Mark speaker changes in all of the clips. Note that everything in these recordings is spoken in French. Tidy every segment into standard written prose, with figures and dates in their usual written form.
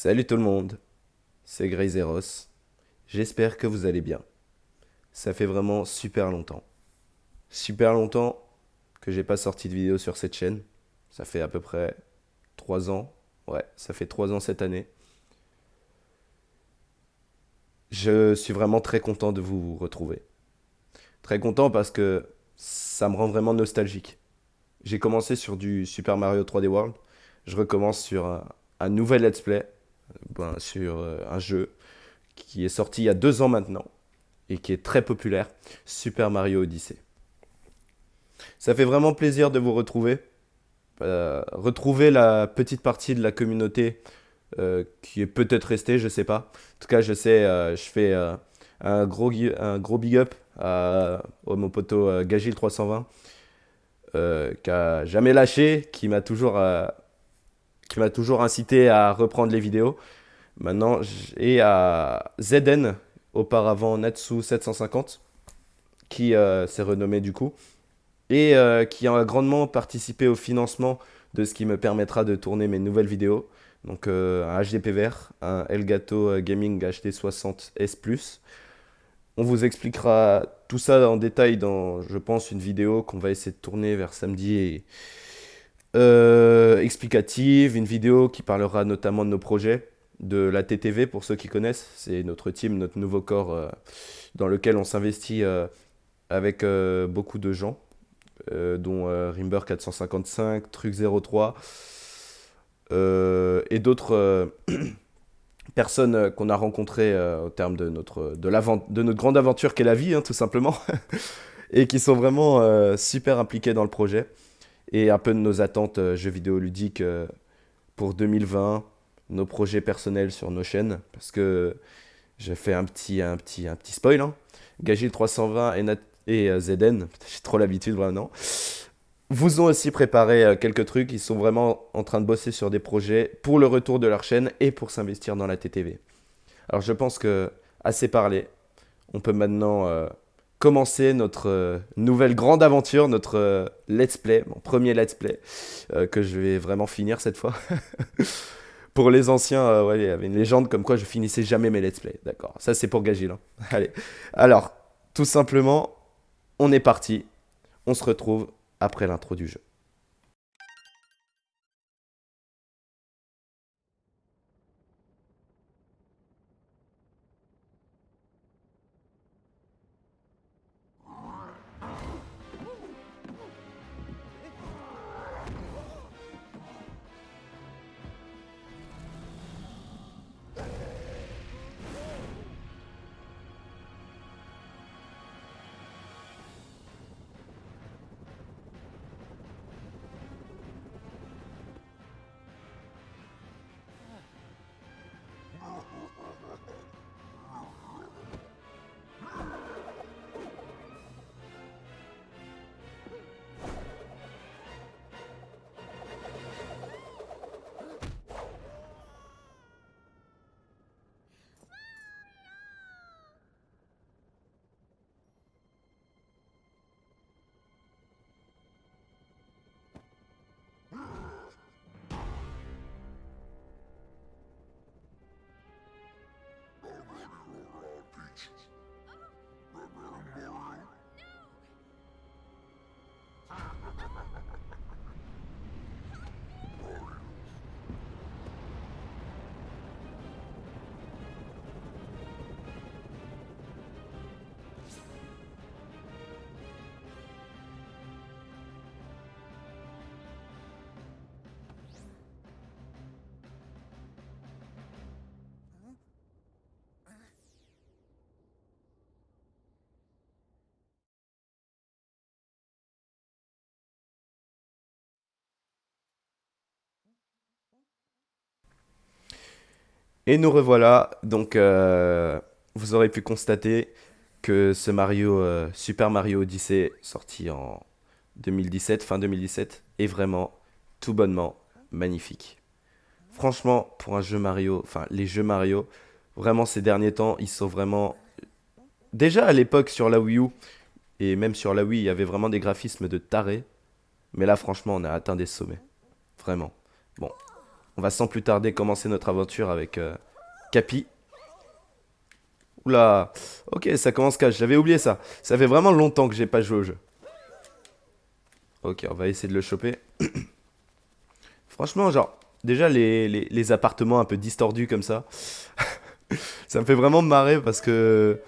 Speaker 1: Salut tout le monde, c'est Greyzeros. J'espère que vous allez bien. Ça fait vraiment super longtemps que j'ai pas sorti de vidéo sur cette chaîne. Ça fait à peu près 3 ans. Ouais, ça fait 3 ans cette année. Je suis vraiment très content de vous retrouver. Très content parce que ça me rend vraiment nostalgique. J'ai commencé sur du Super Mario 3D World. Je recommence sur un nouvel let's play, sur un jeu qui est sorti il y a 2 ans maintenant et qui est très populaire, Super Mario Odyssey. Ça fait vraiment plaisir de vous retrouver. Retrouver la petite partie de la communauté qui est peut-être restée, je sais pas. En tout cas, je sais, je fais un gros big up à mon poteau Gagil 320 qui a jamais lâché, qui m'a toujours incité à reprendre les vidéos. Maintenant, et à ZN, auparavant Natsu 750, qui s'est renommé du coup et qui a grandement participé au financement de ce qui me permettra de tourner mes nouvelles vidéos. Donc un HDP vert, un Elgato Gaming HD 60 S Plus. On vous expliquera tout ça en détail dans, je pense, une vidéo qu'on va essayer de tourner vers samedi explicative, une vidéo qui parlera notamment de nos projets, de la TTV pour ceux qui connaissent. C'est notre team, notre nouveau corps dans lequel on s'investit avec beaucoup de gens dont Rimber 455, Truc 03 et d'autres personnes qu'on a rencontrées au terme de de notre grande aventure qu'est la vie, hein, tout simplement, et qui sont vraiment super impliqués dans le projet, et un peu de nos attentes jeux vidéo ludiques pour 2020, nos projets personnels sur nos chaînes, parce que j'ai fait un petit spoil, hein. Gagil 320 et ZN, j'ai trop l'habitude vraiment, vous ont aussi préparé quelques trucs. Ils sont vraiment en train de bosser sur des projets pour le retour de leur chaîne et pour s'investir dans la TTV. Alors je pense que, assez parlé, on peut maintenant commencer notre nouvelle grande aventure, notre let's play, mon premier let's play, que je vais vraiment finir cette fois. Pour les anciens, ouais, il y avait une légende comme quoi je finissais jamais mes let's play. D'accord, ça c'est pour Gagil, hein. Allez, alors, tout simplement, on est parti. On se retrouve après l'intro du jeu. Et nous revoilà. Donc, vous aurez pu constater que ce Mario, Super Mario Odyssey, sorti en 2017, fin 2017, est vraiment tout bonnement magnifique. Franchement, pour un jeu Mario, enfin les jeux Mario, vraiment ces derniers temps, ils sont vraiment. Déjà à l'époque sur la Wii U, et même sur la Wii, il y avait vraiment des graphismes de taré. Mais là, franchement, on a atteint des sommets. Vraiment. Bon. On va sans plus tarder commencer notre aventure avec Capi. Oula, ok, ça commence cash, j'avais oublié ça. Ça fait vraiment longtemps que j'ai pas joué au jeu. Ok, on va essayer de le choper. Franchement, genre, déjà les appartements un peu distordus comme ça me fait vraiment marrer parce que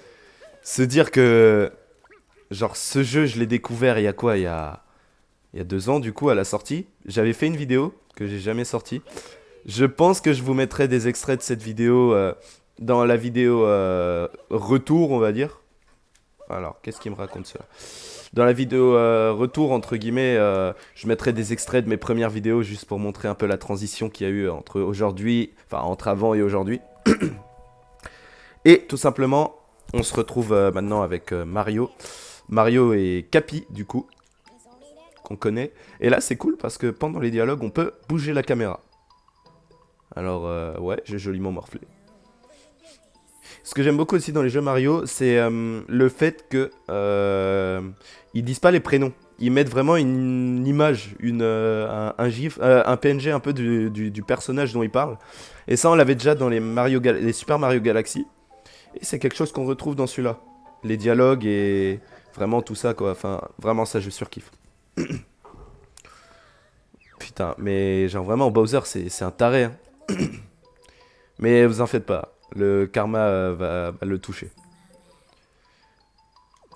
Speaker 1: se dire que, genre, ce jeu, je l'ai découvert il y a quoi? Il y a 2 ans, du coup, à la sortie. J'avais fait une vidéo que j'ai jamais sortie. Je pense que je vous mettrai des extraits de cette vidéo dans la vidéo retour, on va dire. Alors, qu'est-ce qu'il me raconte ça? Dans la vidéo retour, entre guillemets, je mettrai des extraits de mes premières vidéos juste pour montrer un peu la transition qu'il y a eu entre aujourd'hui, enfin entre avant et aujourd'hui. Et tout simplement, on se retrouve maintenant avec Mario. Mario et Capi, du coup, qu'on connaît. Et là, c'est cool parce que pendant les dialogues, on peut bouger la caméra. Alors, ouais, j'ai joliment morflé. Ce que j'aime beaucoup aussi dans les jeux Mario, c'est le fait que ils disent pas les prénoms. Ils mettent vraiment une image, un gif, un PNG un peu du personnage dont ils parlent. Et ça, on l'avait déjà dans les Super Mario Galaxy. Et c'est quelque chose qu'on retrouve dans celui-là. Les dialogues et vraiment tout ça, quoi. Enfin, vraiment, ça, je surkiffe. Putain, mais genre vraiment, Bowser, c'est un taré, hein. Mais vous en faites pas. Le karma va le toucher.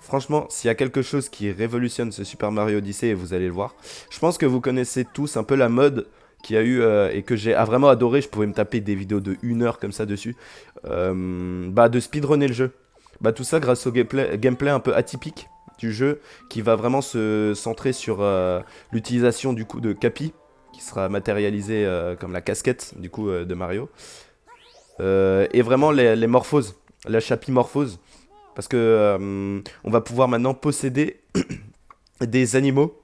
Speaker 1: Franchement, s'il y a quelque chose qui révolutionne ce Super Mario Odyssey, et vous allez le voir, je pense que vous connaissez tous un peu la mode qu'il y a eu et que j'ai vraiment adoré. Je pouvais me taper des vidéos de 1 heure comme ça dessus. Bah, de speedrunner le jeu. Bah, tout ça grâce au gameplay un peu atypique du jeu qui va vraiment se centrer sur l'utilisation du coup de Capi qui sera matérialisé comme la casquette du coup de Mario. Et vraiment les morphoses, la chapimorphose. Parce que on va pouvoir maintenant posséder des animaux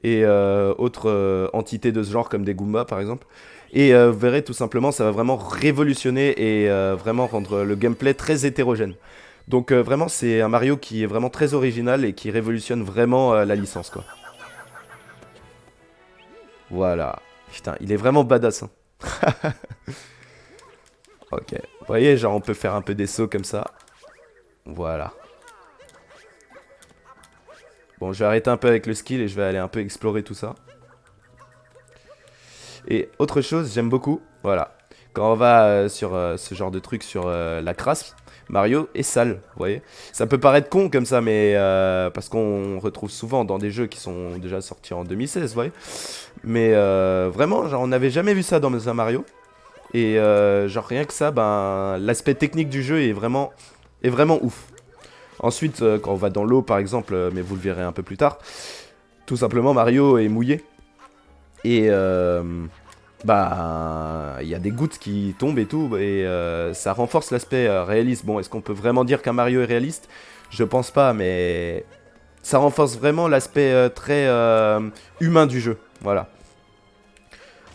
Speaker 1: et autres entités de ce genre comme des Goombas par exemple. Et vous verrez tout simplement, ça va vraiment révolutionner et vraiment rendre le gameplay très hétérogène. Donc vraiment, c'est un Mario qui est vraiment très original et qui révolutionne vraiment la licence, quoi. Voilà. Putain, il est vraiment badass, hein. Ok. Vous voyez, genre on peut faire un peu des sauts comme ça. Voilà. Bon, je vais arrêter un peu avec le skill et je vais aller un peu explorer tout ça. Et autre chose, j'aime beaucoup, voilà, quand on va sur ce genre de truc sur la crasse, Mario est sale, vous voyez. Ça peut paraître con comme ça, mais parce qu'on retrouve souvent dans des jeux qui sont déjà sortis en 2016, vous voyez. Mais vraiment, genre, on n'avait jamais vu ça dans un Mario. Et genre rien que ça, ben, l'aspect technique du jeu est vraiment ouf. Ensuite, quand on va dans l'eau par exemple, mais vous le verrez un peu plus tard, tout simplement Mario est mouillé. Et bah, il y a des gouttes qui tombent et tout, et ça renforce l'aspect réaliste. Bon, est-ce qu'on peut vraiment dire qu'un Mario est réaliste? Je pense pas, mais ça renforce vraiment l'aspect très humain du jeu. Voilà.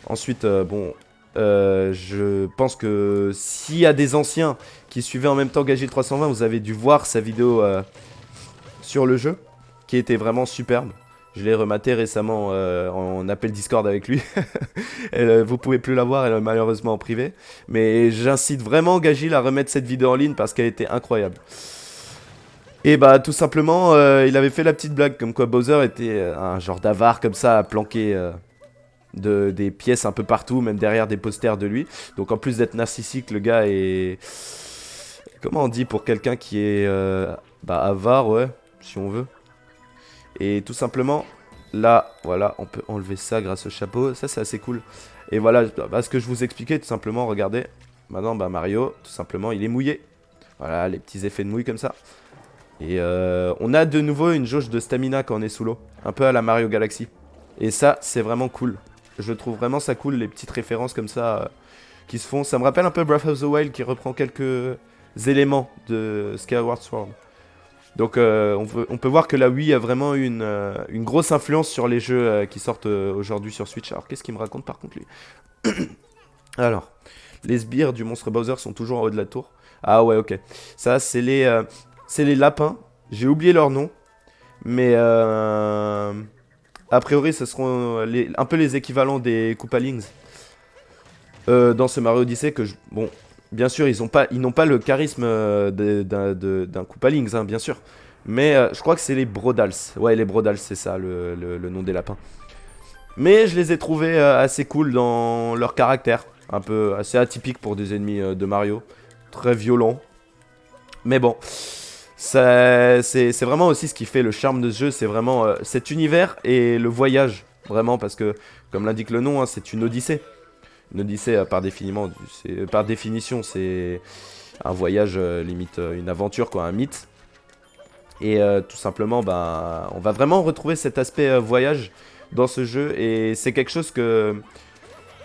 Speaker 1: Ensuite, bon, je pense que s'il y a des anciens qui suivaient en même temps Gagil 320, vous avez dû voir sa vidéo sur le jeu, qui était vraiment superbe. Je l'ai rematé récemment en appel Discord avec lui. Vous pouvez plus la voir, elle est malheureusement en privé. Mais j'incite vraiment Gagil à remettre cette vidéo en ligne parce qu'elle était incroyable. Et bah tout simplement, il avait fait la petite blague comme quoi Bowser était un genre d'avare comme ça, à planquer des pièces un peu partout, même derrière des posters de lui. Donc en plus d'être narcissique, le gars est... Comment on dit pour quelqu'un qui est bah, avare, ouais, si on veut. Et tout simplement, là, voilà, on peut enlever ça grâce au chapeau. Ça, c'est assez cool. Et voilà, bah, ce que je vous expliquais, tout simplement, regardez. Maintenant, bah, Mario, tout simplement, il est mouillé. Voilà, les petits effets de mouille comme ça. Et on a de nouveau une jauge de stamina quand on est sous l'eau. Un peu à la Mario Galaxy. Et ça, c'est vraiment cool. Je trouve vraiment ça cool, les petites références comme ça qui se font. Ça me rappelle un peu Breath of the Wild qui reprend quelques éléments de Skyward Sword. Donc on peut voir que la Wii a vraiment une grosse influence sur les jeux qui sortent aujourd'hui sur Switch. Alors qu'est-ce qu'il me raconte par contre lui? Alors, les sbires du monstre Bowser sont toujours en haut de la tour. Ah ouais, ok. Ça, c'est les lapins. J'ai oublié leur nom. Mais a priori, ce seront un peu les équivalents des Koopalings. dans ce Mario Odyssey bon, bien sûr, ils n'ont pas le charisme d'un Koopa Links, hein, bien sûr. Mais je crois que c'est les Brodals. Ouais, les Brodals, c'est ça le nom des lapins. Mais je les ai trouvés assez cool dans leur caractère. Un peu assez atypique pour des ennemis de Mario. Très violents. Mais bon, c'est vraiment aussi ce qui fait le charme de ce jeu. C'est vraiment cet univers et le voyage. Vraiment, parce que, comme l'indique le nom, hein, c'est une odyssée. Une odyssée, par définition, c'est un voyage, limite une aventure, quoi, un mythe. Et tout simplement, ben, on va vraiment retrouver cet aspect voyage dans ce jeu. Et c'est quelque chose que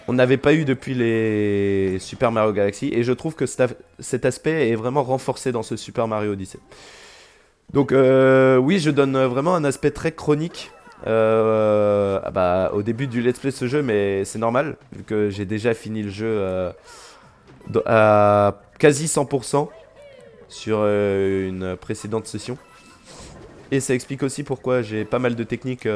Speaker 1: on n'avait pas eu depuis les Super Mario Galaxy. Et je trouve que cet aspect est vraiment renforcé dans ce Super Mario Odyssey. Donc oui, je donne vraiment un aspect très chronique au début du let's play de ce jeu, mais c'est normal, vu que j'ai déjà fini le jeu à quasi 100% sur une précédente session. Et ça explique aussi pourquoi j'ai pas mal de techniques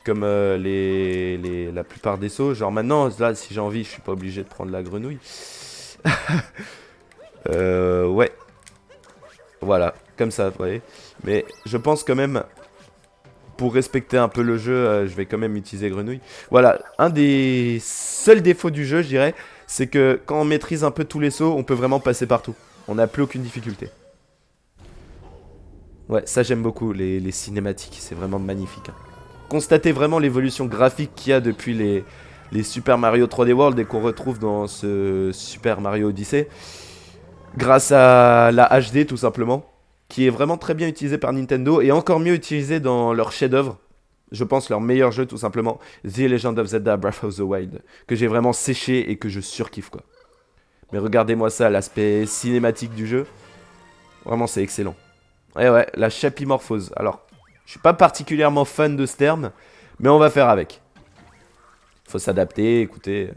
Speaker 1: comme la plupart des sauts. Genre maintenant, là, si j'ai envie, je suis pas obligé de prendre la grenouille. Ouais, voilà, comme ça, vous voyez. Mais je pense quand même, pour respecter un peu le jeu, je vais quand même utiliser grenouille. Voilà, un des seuls défauts du jeu, je dirais, c'est que quand on maîtrise un peu tous les sauts, on peut vraiment passer partout. On n'a plus aucune difficulté. Ouais, ça j'aime beaucoup, les cinématiques, c'est vraiment magnifique, hein. Constatez vraiment l'évolution graphique qu'il y a depuis les Super Mario 3D World et qu'on retrouve dans ce Super Mario Odyssey. Grâce à la HD tout simplement, qui est vraiment très bien utilisée par Nintendo et encore mieux utilisée dans leur chef-d'œuvre. Je pense leur meilleur jeu tout simplement, The Legend of Zelda Breath of the Wild, que j'ai vraiment séché et que je surkiffe quoi. Mais regardez-moi ça, l'aspect cinématique du jeu, vraiment c'est excellent. Ouais, la chapimorphose. Alors, je suis pas particulièrement fan de ce terme, mais on va faire avec. Faut s'adapter, écoutez.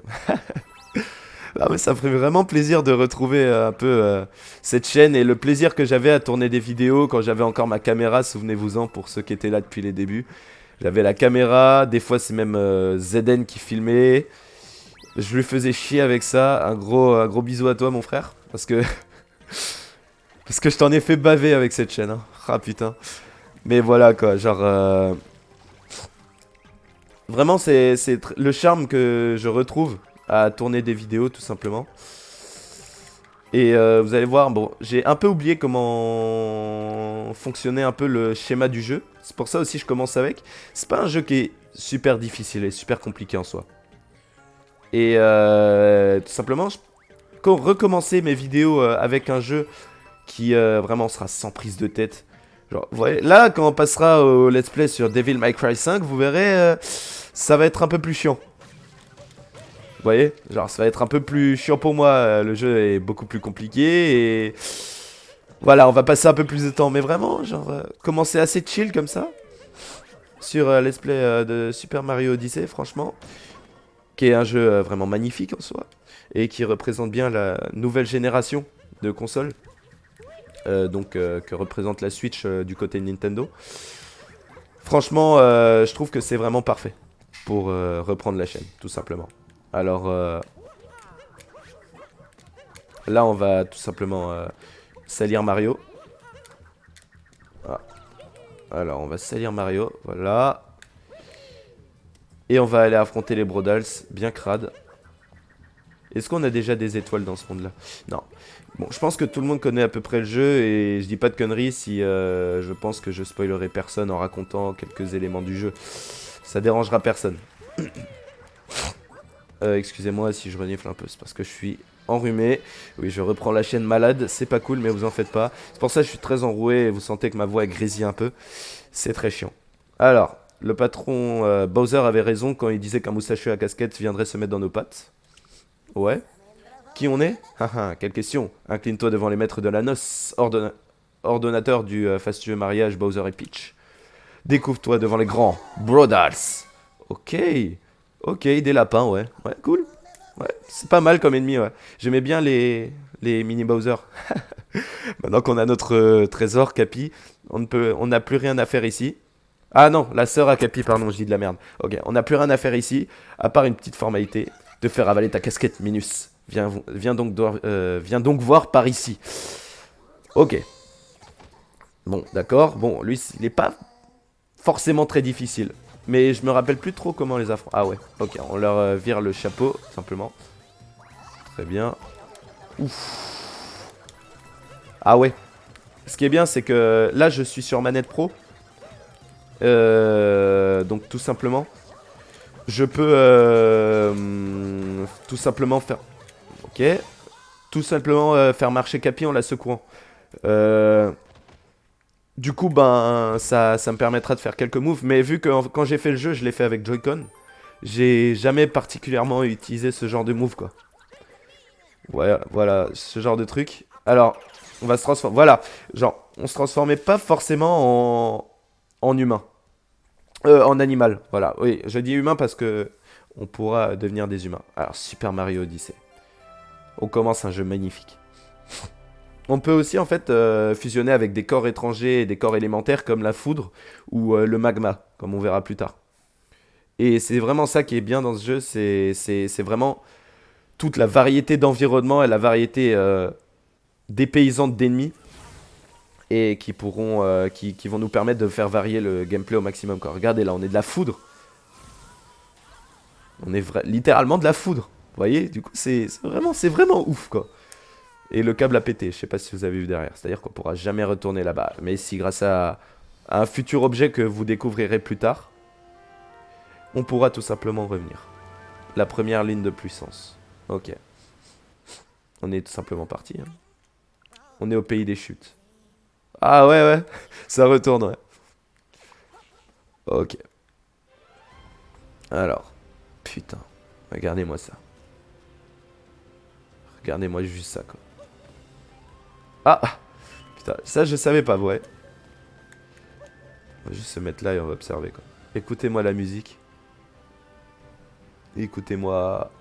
Speaker 1: Ah mais ça me ferait vraiment plaisir de retrouver un peu cette chaîne et le plaisir que j'avais à tourner des vidéos quand j'avais encore ma caméra, souvenez-vous-en pour ceux qui étaient là depuis les débuts. J'avais la caméra, des fois c'est même ZN qui filmait. Je lui faisais chier avec ça. Un gros bisou à toi mon frère, parce que je t'en ai fait baver avec cette chaîne, hein. Ah putain. Mais voilà quoi, genre vraiment c'est le charme que je retrouve à tourner des vidéos tout simplement. Et vous allez voir, bon, j'ai un peu oublié comment fonctionnait un peu le schéma du jeu. C'est pour ça aussi que je commence avec. C'est pas un jeu qui est super difficile et super compliqué en soi. Et tout simplement, recommencer mes vidéos avec un jeu qui vraiment sera sans prise de tête. Genre, vous voyez, là, quand on passera au let's play sur Devil May Cry 5, vous verrez, ça va être un peu plus chiant. Vous voyez, genre ça va être un peu plus chiant pour moi, le jeu est beaucoup plus compliqué et voilà, on va passer un peu plus de temps, mais vraiment, genre, commencer assez chill comme ça, sur Let's Play de Super Mario Odyssey, franchement, qui est un jeu vraiment magnifique en soi, et qui représente bien la nouvelle génération de consoles, que représente la Switch du côté de Nintendo. Franchement, je trouve que c'est vraiment parfait pour reprendre la chaîne, tout simplement. Alors, là, on va tout simplement salir Mario. Ah. Alors, on va salir Mario, voilà. Et on va aller affronter les Brodals, bien crade. Est-ce qu'on a déjà des étoiles dans ce monde-là? Non. Bon, je pense que tout le monde connaît à peu près le jeu et je dis pas de conneries si je pense que je spoilerai personne en racontant quelques éléments du jeu. Ça dérangera personne. Excusez-moi si je renifle un peu, c'est parce que je suis enrhumé. Oui, je reprends la chaîne malade, c'est pas cool, mais vous en faites pas. C'est pour ça que je suis très enroué et vous sentez que ma voix grésille un peu. C'est très chiant. Alors, le patron Bowser avait raison quand il disait qu'un moustachu à casquette viendrait se mettre dans nos pattes. Ouais. Qui on est? Haha, quelle question. Incline-toi devant les maîtres de la noce, ordonnateur du fastueux mariage Bowser et Peach. Découvre-toi devant les grands Brodals. Ok. Ok, des lapins, ouais. Ouais, cool. Ouais, c'est pas mal comme ennemi, ouais. J'aimais bien les mini Bowser. Maintenant qu'on a notre trésor, Capi, on n'a plus rien à faire ici. Ah non, la sœur à Capi, pardon, je dis de la merde. Ok, on n'a plus rien à faire ici, à part une petite formalité. de faire avaler ta casquette, Minus. Viens donc voir par ici. Ok. Bon, d'accord. Bon, lui, il n'est pas forcément très difficile. Mais je me rappelle plus trop comment les affronter. Ah ouais, ok. On leur vire le chapeau, simplement. Très bien. Ouf. Ah ouais. Ce qui est bien, c'est que là, je suis sur manette pro. Donc, tout simplement, je peux tout simplement faire... Ok. Tout simplement faire marcher Capi en la secouant. Du coup, ben, ça me permettra de faire quelques moves. Mais vu que quand j'ai fait le jeu, je l'ai fait avec Joy-Con, j'ai jamais particulièrement utilisé ce genre de move, quoi. Ouais, voilà, ce genre de truc. Alors, on va se transformer. Voilà, genre, on se transformait pas forcément en humain. En animal, voilà. Oui, je dis humain parce que on pourra devenir des humains. Alors, Super Mario Odyssey. On commence un jeu magnifique. On peut aussi en fait fusionner avec des corps étrangers et des corps élémentaires comme la foudre ou le magma, comme on verra plus tard. Et c'est vraiment ça qui est bien dans ce jeu, c'est vraiment toute la variété d'environnements et la variété dépaysante d'ennemis et qui vont nous permettre de faire varier le gameplay au maximum, quoi. Regardez là, on est de la foudre. On est littéralement de la foudre. Vous voyez, du coup, c'est vraiment ouf, quoi. Et le câble a pété, je sais pas si vous avez vu derrière. C'est-à-dire qu'on pourra jamais retourner là-bas. Mais si grâce à un futur objet que vous découvrirez plus tard, on pourra tout simplement revenir. La première ligne de puissance. Ok. On est tout simplement parti. Hein. On est au pays des chutes. Ah ouais, ouais. Ça retourne, ouais. Ok. Alors. Putain. Regardez-moi ça. Regardez-moi juste ça, quoi. Ah! Putain, ça je savais pas, ouais. On va juste se mettre là et on va observer, quoi. Écoutez-moi la musique. Écoutez-moi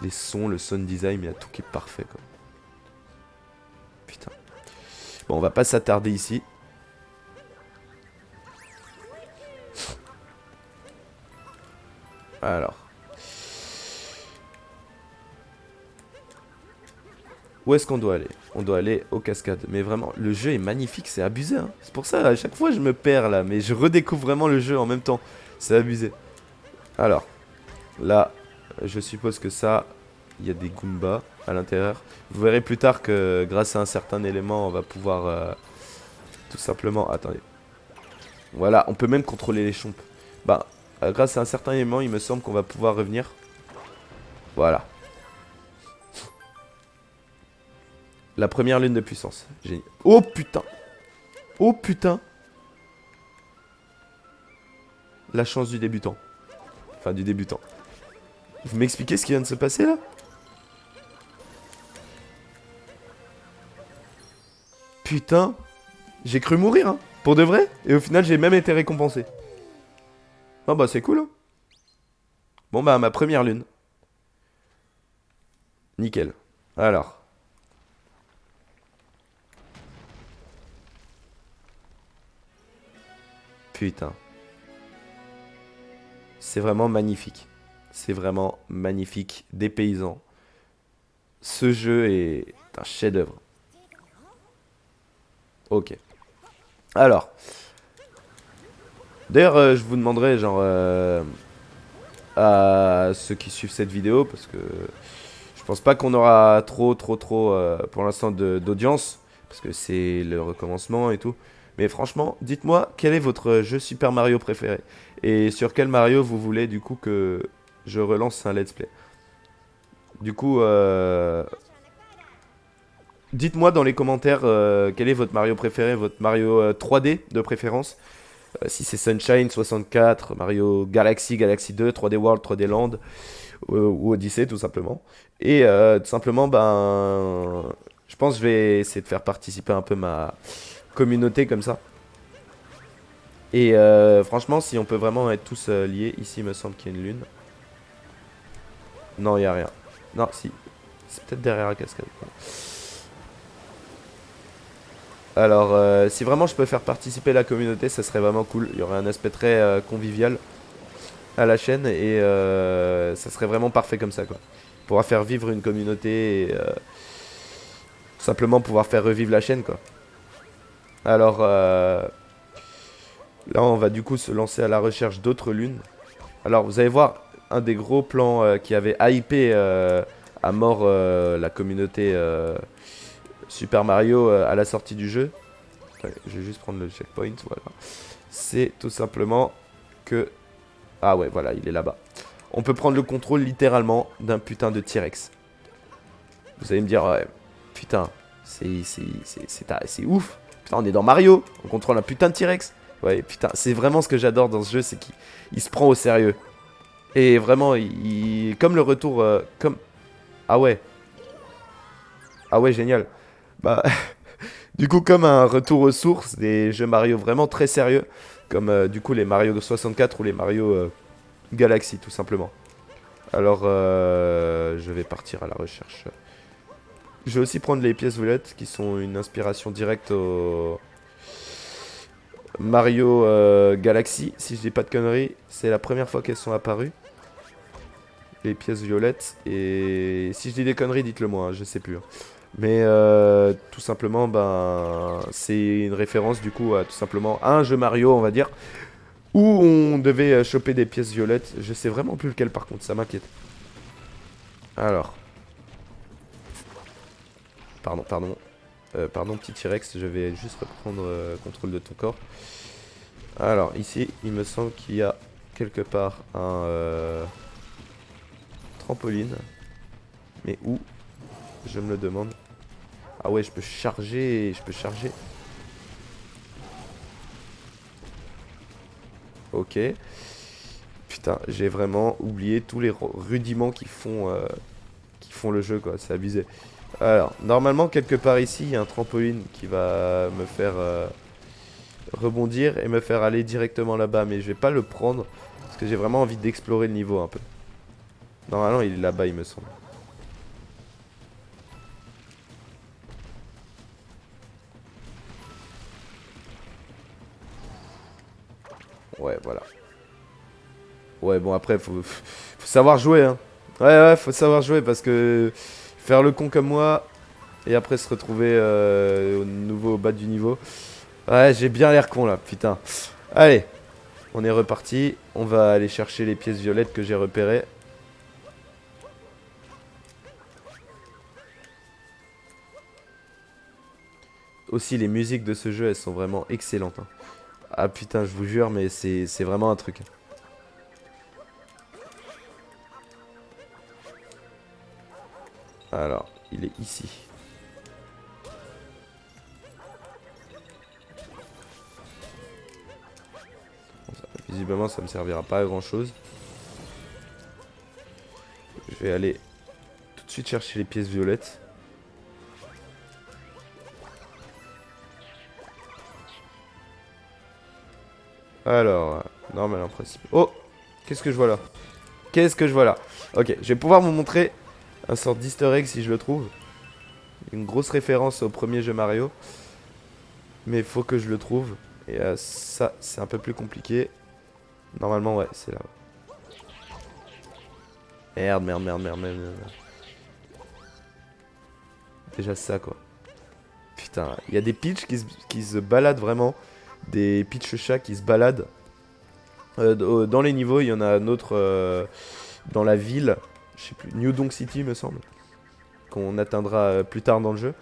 Speaker 1: les sons, le sound design, il y a tout qui est parfait, quoi. Putain. Bon, on va pas s'attarder ici. Alors. Où est-ce qu'on doit aller? On doit aller aux cascades. Mais vraiment, le jeu est magnifique, c'est abusé. Hein. C'est pour ça, à chaque fois, je me perds là. Mais je redécouvre vraiment le jeu en même temps. C'est abusé. Alors, là, je suppose que ça, il y a des Goombas à l'intérieur. Vous verrez plus tard que grâce à un certain élément, on va pouvoir tout simplement... Attendez. Voilà, on peut même contrôler les chompes. Bah, grâce à un certain élément, il me semble qu'on va pouvoir revenir. Voilà. La première lune de puissance. Génial. Oh putain. Oh putain. La chance du débutant. Enfin, du débutant. Vous m'expliquez ce qui vient de se passer là? Putain. J'ai cru mourir, hein. Pour de vrai. Et au final, j'ai même été récompensé. Oh bah c'est cool, hein. Bon bah, ma première lune. Nickel. Alors. Putain. C'est vraiment magnifique. C'est vraiment magnifique, dépaysant. Ce jeu est un chef-d'œuvre. Ok. Alors. D'ailleurs, je vous demanderai, genre, à ceux qui suivent cette vidéo, parce que je pense pas qu'on aura trop, pour l'instant, d'audience, parce que c'est le recommencement et tout. Mais franchement, dites-moi, quel est votre jeu Super Mario préféré? Et sur quel Mario vous voulez, du coup, que je relance un let's play? Du coup, dites-moi dans les commentaires quel est votre Mario préféré, votre Mario 3D de préférence. Si c'est Sunshine 64, Mario Galaxy, Galaxy 2, 3D World, 3D Land ou Odyssey tout simplement. Et tout simplement, ben, je pense que je vais essayer de faire participer un peu ma communauté comme ça. Et franchement, si on peut vraiment être tous liés, ici il me semble qu'il y a une lune. Non, il n'y a rien. Non, si. C'est peut-être derrière la cascade. Alors, si vraiment je peux faire participer la communauté, ça serait vraiment cool. Il y aurait un aspect très convivial. à la chaîne et ça serait vraiment parfait comme ça quoi. On pourra faire vivre une communauté et simplement pouvoir faire revivre la chaîne quoi. Alors là on va du coup se lancer à la recherche d'autres lunes. Alors vous allez voir un des gros plans qui avait hypé à mort la communauté Super Mario à la sortie du jeu. Attends, je vais juste prendre le checkpoint, voilà. C'est tout simplement que... Ah ouais, voilà, il est là-bas. On peut prendre le contrôle littéralement d'un putain de T-Rex. Vous allez me dire, ouais, putain, c'est ouf. Putain, on est dans Mario, on contrôle un putain de T-Rex. Ouais, putain, c'est vraiment ce que j'adore dans ce jeu, c'est qu'il se prend au sérieux. Et vraiment, comme le retour... comme... Ah ouais. Ah ouais, génial. Bah, du coup, comme un retour aux sources des jeux Mario vraiment très sérieux, comme du coup les Mario 64 ou les Mario Galaxy, tout simplement. Alors, je vais partir à la recherche. Je vais aussi prendre les pièces violettes, qui sont une inspiration directe au Mario Galaxy, si je dis pas de conneries. C'est la première fois qu'elles sont apparues, les pièces violettes. Et si je dis des conneries, dites-le moi, hein, je sais plus. Hein. Mais tout simplement, ben, c'est une référence du coup à tout simplement à un jeu Mario, on va dire, où on devait choper des pièces violettes. Je sais vraiment plus lequel par contre, ça m'inquiète. Alors, pardon. Pardon, petit T-Rex, je vais juste reprendre contrôle de ton corps. Alors, ici, il me semble qu'il y a quelque part un trampoline. Mais où? Je me le demande. Ah ouais, je peux charger. Ok. Putain, j'ai vraiment oublié tous les rudiments qui font le jeu, quoi. C'est abusé. Alors, normalement, quelque part ici, il y a un trampoline qui va me faire rebondir et me faire aller directement là-bas. Mais je vais pas le prendre parce que j'ai vraiment envie d'explorer le niveau un peu. Normalement, il est là-bas, il me semble. Ouais, voilà. Ouais, bon, après, faut savoir jouer, hein. Ouais, faut savoir jouer parce que faire le con comme moi et après se retrouver au nouveau au bas du niveau. Ouais, j'ai bien l'air con là, putain. Allez, on est reparti. On va aller chercher les pièces violettes que j'ai repérées. Aussi, les musiques de ce jeu, elles sont vraiment excellentes. Hein. Ah putain, je vous jure, mais c'est vraiment un truc. Alors, il est ici. Bon, visiblement, ça me servira pas à grand chose. Je vais aller tout de suite chercher les pièces violettes. Alors, normal en principe. Oh, qu'est-ce que je vois là? Qu'est-ce que je vois là? Ok, je vais pouvoir vous montrer un sort d'easter egg si je le trouve. Une grosse référence au premier jeu Mario. Mais il faut que je le trouve. Et ça, c'est un peu plus compliqué. Normalement, ouais, c'est là. Merde. Déjà ça, quoi. Putain, il y a des Peach qui se baladent vraiment. Des Peach chats qui se baladent. Dans les niveaux, il y en a un autre dans la ville. Je sais plus, New Donk City, me semble. Qu'on atteindra plus tard dans le jeu.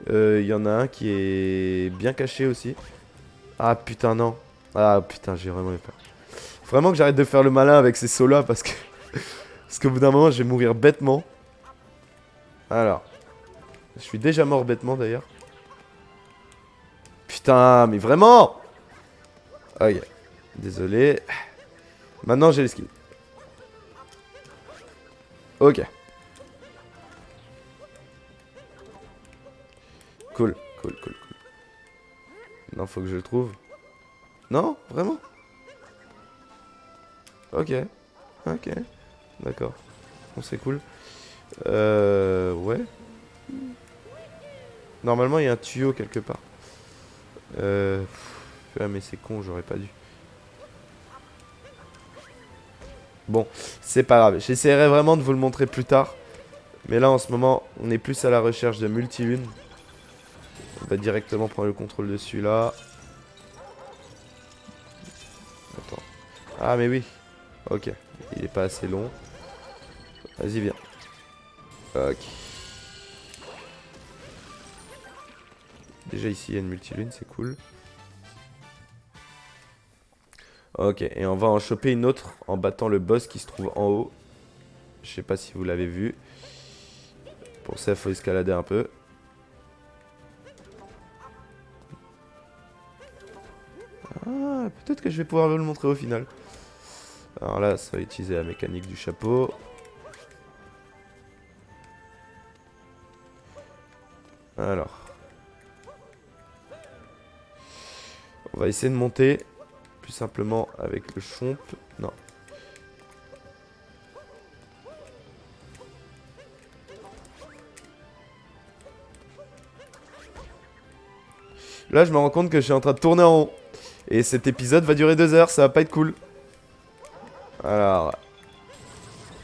Speaker 1: Il y en a un qui est bien caché aussi. Ah putain, non. Ah putain, j'ai vraiment eu peur. Vraiment que j'arrête de faire le malin avec ces sauts là parce que. Parce qu'au bout d'un moment, je vais mourir bêtement. Alors. Je suis déjà mort bêtement d'ailleurs. Putain, mais vraiment. Ok. Désolé. Maintenant, j'ai les skills. Ok. Cool. Non, faut que je le trouve. Non? Vraiment? Ok. Ok. D'accord. Bon, c'est cool. Ouais. Normalement, il y a un tuyau quelque part. Ah, mais c'est con, j'aurais pas dû. Bon, c'est pas grave. J'essaierai vraiment de vous le montrer plus tard. Mais là, en ce moment, on est plus à la recherche de multi-lunes. On va directement prendre le contrôle de celui-là. Attends. Ah, mais oui. Ok. Il est pas assez long. Vas-y, viens. Ok. Déjà ici, il y a une multilune, c'est cool. Ok, et on va en choper une autre en battant le boss qui se trouve en haut. Je sais pas si vous l'avez vu. Pour ça, il faut escalader un peu. Ah, peut-être que je vais pouvoir vous le montrer au final. Alors là, ça va utiliser la mécanique du chapeau. Alors. On va essayer de monter. Plus simplement avec le chomp. Non. Là, je me rends compte que je suis en train de tourner en rond. Et cet épisode va durer 2 heures, ça va pas être cool. Alors.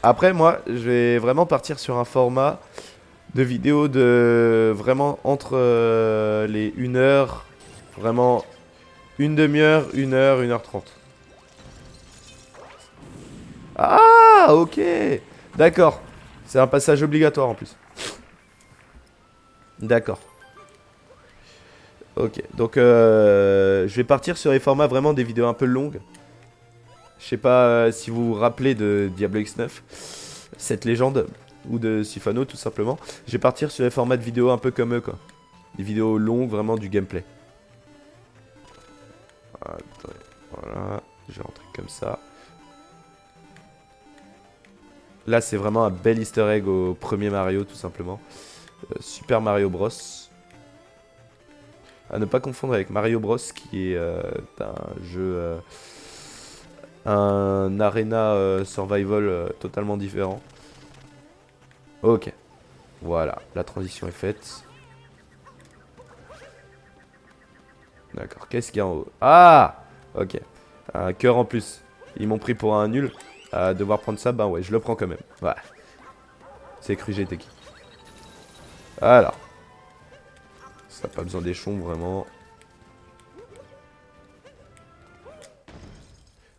Speaker 1: Après, moi, je vais vraiment partir sur un format de vidéo de vraiment entre les 1 heure, vraiment une demi-heure, 1 heure, 1 h 30. Ah, ok. D'accord. C'est un passage obligatoire en plus. D'accord. Ok. Donc, je vais partir sur les formats vraiment des vidéos un peu longues. Je sais pas si vous vous rappelez de Diablo X9, cette légende, ou de Sifano tout simplement. Je vais partir sur les formats de vidéos un peu comme eux, quoi. Des vidéos longues, vraiment du gameplay. Attendez, voilà. Je vais rentrer comme ça. Là, c'est vraiment un bel easter egg au premier Mario, tout simplement. Super Mario Bros. À ne pas confondre avec Mario Bros, qui est un jeu... un arena survival totalement différent. Ok. Voilà, la transition est faite. D'accord, qu'est-ce qu'il y a en haut? Ah! Ok. Un cœur en plus. Ils m'ont pris pour un nul. À devoir prendre ça, bah ouais, je le prends quand même. Ouais. C'est cru, j'étais qui? Alors. Ça n'a pas besoin des chombes, vraiment.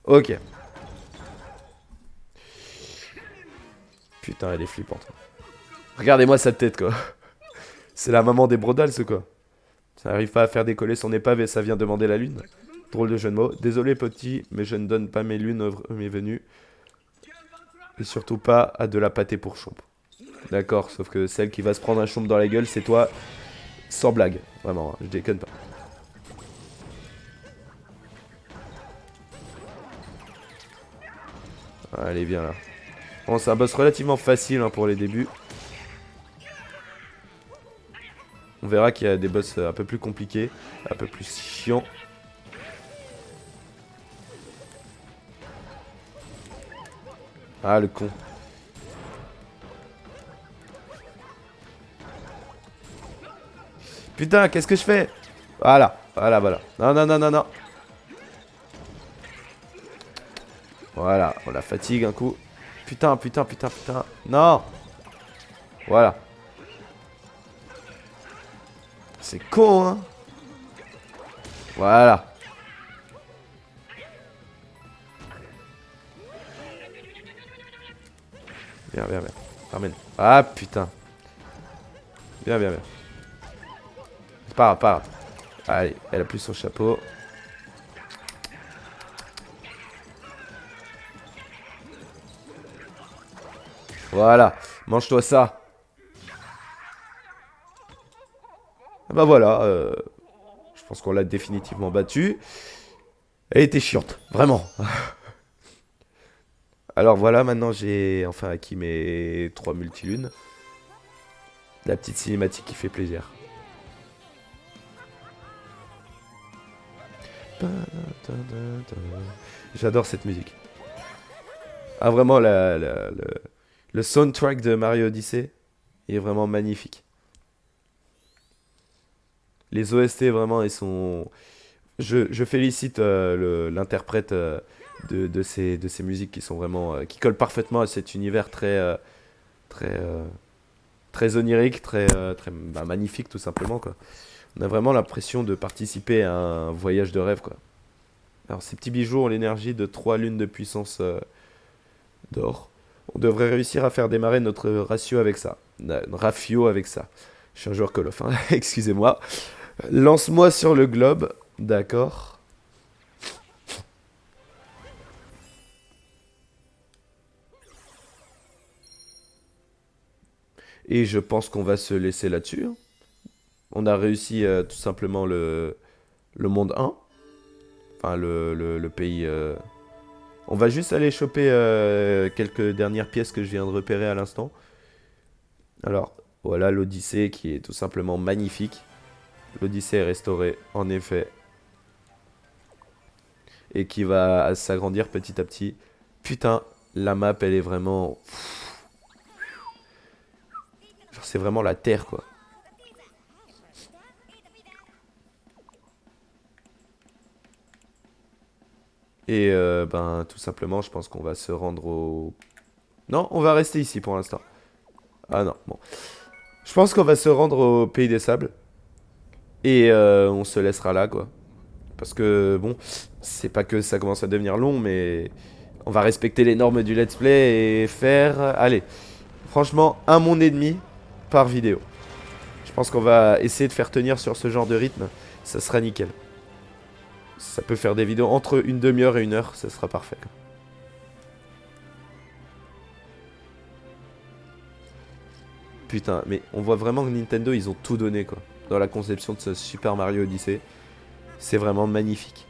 Speaker 1: Ok. Putain, elle est flippante. Regardez-moi sa tête, quoi. C'est la maman des Brodals, quoi. Ça n'arrive pas à faire décoller son épave et ça vient demander la lune. Drôle de jeu de mots. Désolé, petit, mais je ne donne pas mes lunes aux mes venues. Et surtout pas à de la pâtée pour chompe. D'accord, sauf que celle qui va se prendre un chompe dans la gueule, c'est toi. Sans blague. Vraiment, hein, je déconne pas. Allez, viens là. Bon, c'est un boss relativement facile hein, pour les débuts. On verra qu'il y a des boss un peu plus compliqués, un peu plus chiants. Ah, le con. Putain, qu'est-ce que je fais? Voilà, voilà, voilà. Non, non, non, non, non. Voilà, on la fatigue un coup. Putain, putain, putain, putain. Non. Voilà. C'est con, hein. Voilà. Viens, viens, viens. Ramène. Ah, putain. Viens, viens, viens. C'est pas grave, pas grave. Allez, elle a plus son chapeau. Voilà. Mange-toi ça. Ah bah voilà. Je pense qu'on l'a définitivement battue. Elle était chiante. Vraiment. Alors voilà, maintenant j'ai enfin acquis mes 3 multilunes. La petite cinématique qui fait plaisir. J'adore cette musique. Ah vraiment, le soundtrack de Mario Odyssey est vraiment magnifique. Les OST vraiment, ils sont... Je félicite l'interprète de ces musiques qui sont vraiment, qui collent parfaitement à cet univers très, très onirique, très bah, magnifique tout simplement quoi. On a vraiment l'impression de participer à un voyage de rêve quoi. Alors ces petits bijoux ont l'énergie de 3 lunes de puissance d'or. On devrait réussir à faire démarrer notre ratio avec ça. Rafio avec ça. Je suis un joueur Call of, hein. Excusez-moi. Lance-moi sur le globe. D'accord. Et je pense qu'on va se laisser là-dessus, hein. On a réussi tout simplement le monde 1. Enfin, le pays. On va juste aller choper quelques dernières pièces que je viens de repérer à l'instant. Alors, voilà l'Odyssée qui est tout simplement magnifique. L'Odyssée est restaurée, en effet. Et qui va s'agrandir petit à petit. Putain, la map, elle est vraiment... Genre, c'est vraiment la terre, quoi. Et ben, tout simplement, je pense qu'on va se rendre au... Non, on va rester ici pour l'instant. Ah non, bon. Je pense qu'on va se rendre au Pays des Sables. Et on se laissera là, quoi. Parce que, bon, c'est pas que ça commence à devenir long, mais on va respecter les normes du let's play et faire... Allez, franchement, un monde et demi par vidéo. Je pense qu'on va essayer de faire tenir sur ce genre de rythme. Ça sera nickel. Ça peut faire des vidéos entre une demi-heure et une heure, ça sera parfait. Putain, mais on voit vraiment que Nintendo, ils ont tout donné, quoi. Dans la conception de ce Super Mario Odyssey. C'est vraiment magnifique.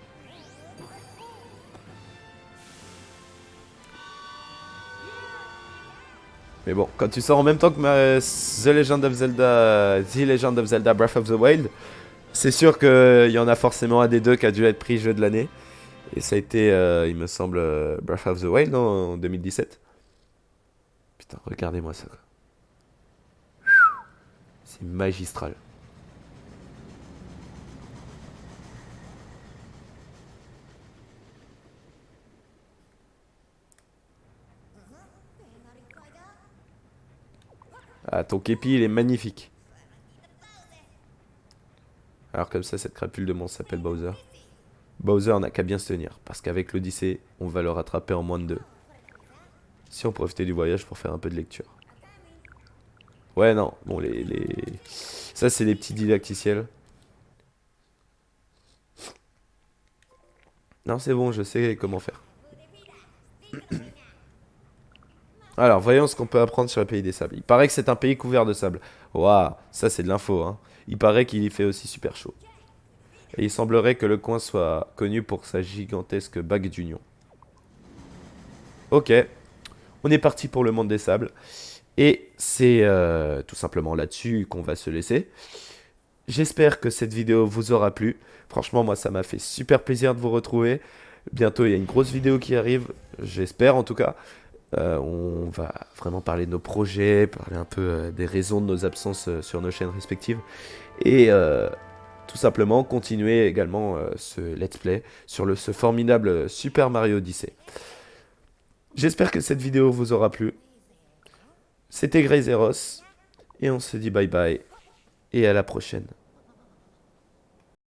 Speaker 1: Mais bon, quand tu sors en même temps que The Legend of Zelda Breath of the Wild, c'est sûr qu'il y en a forcément un des deux qui a dû être pris jeu de l'année. Et ça a été, il me semble, Breath of the Wild non, en 2017. Putain, regardez-moi ça, quoi. C'est magistral. Ah, ton képi, il est magnifique. Alors comme ça, cette crapule de monstre s'appelle Bowser. Bowser n'a qu'à bien se tenir, parce qu'avec l'Odyssée, on va le rattraper en moins de 2. Si on profitait du voyage pour faire un peu de lecture. Ouais, non, bon, ça, c'est les petits didacticiels. Non, c'est bon, je sais comment faire. Alors, voyons ce qu'on peut apprendre sur le pays des sables. Il paraît que c'est un pays couvert de sable. Waouh, ça c'est de l'info, hein. Il paraît qu'il y fait aussi super chaud. Et il semblerait que le coin soit connu pour sa gigantesque bague d'union. Ok, on est parti pour le monde des sables. Et c'est tout simplement là-dessus qu'on va se laisser. J'espère que cette vidéo vous aura plu. Franchement, moi, ça m'a fait super plaisir de vous retrouver. Bientôt, il y a une grosse vidéo qui arrive. J'espère en tout cas. On va vraiment parler de nos projets, parler un peu des raisons de nos absences sur nos chaînes respectives. Et tout simplement continuer également ce let's play sur ce formidable Super Mario Odyssey. J'espère que cette vidéo vous aura plu. C'était Greyzeros et on se dit bye bye et à la prochaine.